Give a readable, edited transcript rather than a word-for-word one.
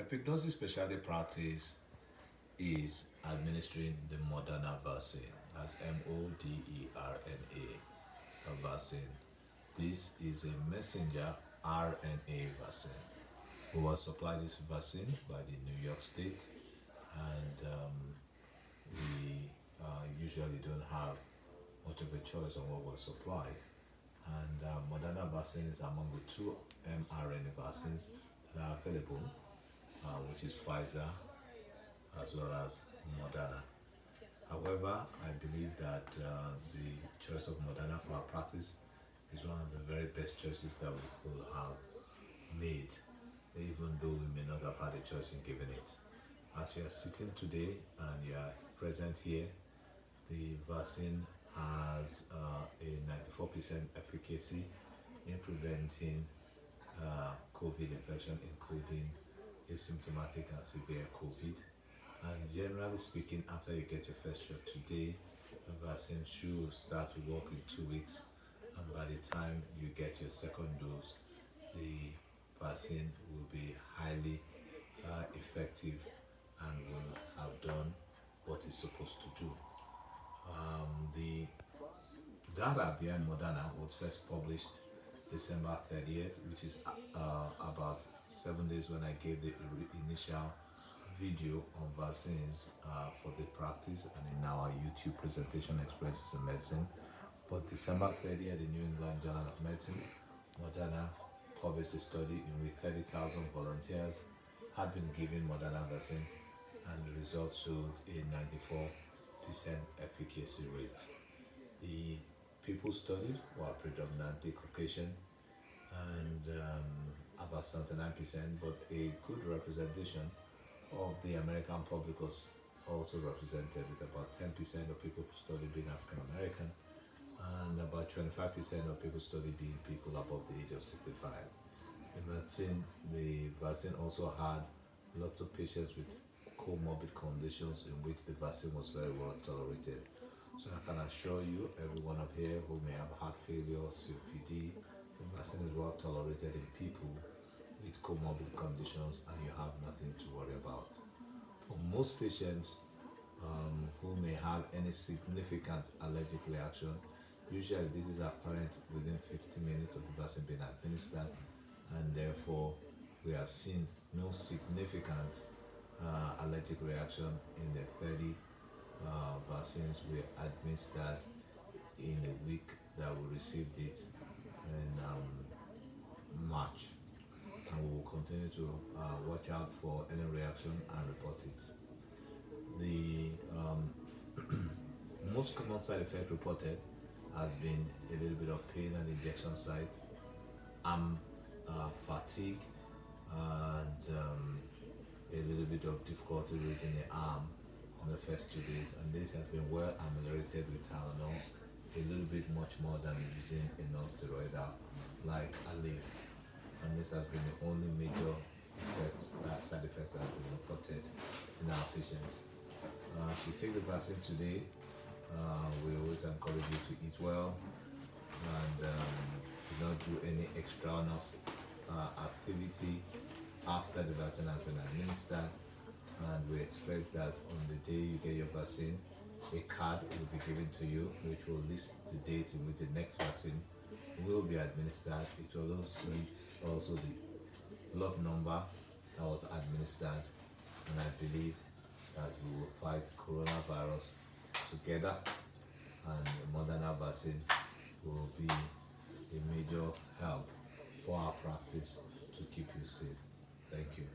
Epignosis specialty practice is administering the Moderna vaccine. That's Moderna vaccine. This is a messenger RNA vaccine. We were supplied this vaccine by the New York State, and we usually don't have much of a choice on what was supplied. And Moderna vaccine is among the two mRNA vaccines that are available, which is Pfizer as well as Moderna. However, I believe that the choice of Moderna for our practice is one of the very best choices that we could have made, even though we may not have had a choice in giving it. As you are sitting today and you are present here, the vaccine has a 94% efficacy in preventing COVID infection, including asymptomatic and severe COVID. And generally speaking, after you get your first shot today, the vaccine should start to work in 2 weeks. And by the time you get your second dose, the vaccine will be highly effective and will have done what it's supposed to do. The data behind Moderna was first published December 30th, which is about 7 days when I gave the initial video on vaccines for the practice and in our YouTube presentation Experiences in Medicine. But December 30th, the New England Journal of Medicine, Moderna published a study in which 30,000 volunteers had been given Moderna vaccine, and the results showed a 94% efficacy rate. The people studied were predominantly Caucasian and about 79%, but a good representation of the American public was also represented, with about 10% of people studied being African American and about 25% of people studied being people above the age of 65. The vaccine also had lots of patients with comorbid conditions in which the vaccine was very well tolerated. So I can assure you, every one of here who may have heart failure, COPD, the vaccine is well tolerated in people with comorbid conditions, and you have nothing to worry about. For most patients who may have any significant allergic reaction, usually this is apparent within 50 minutes of the vaccine being administered, and therefore we have seen no significant allergic reaction in the 30 vaccines we administered in the week that we received it in March. And we will continue to watch out for any reaction and report it. The most common side effect reported has been a little bit of pain at the injection site, fatigue, and a little bit of difficulty raising the arm on the first 2 days, and this has been well ameliorated with Tylenol, a little bit much more than using a non-steroid like Aleve. And this has been the only major side effects that have been reported in our patients. As you take the vaccine today, we always encourage you to eat well and do not do any extraneous activity after the vaccine has been administered. And we expect that on the day you get your vaccine, a card will be given to you which will list the date in which the next vaccine will be administered. It will also the blood number that was administered, and I believe that we will fight coronavirus together, and the Moderna vaccine will be a major help for our practice to keep you safe. Thank you.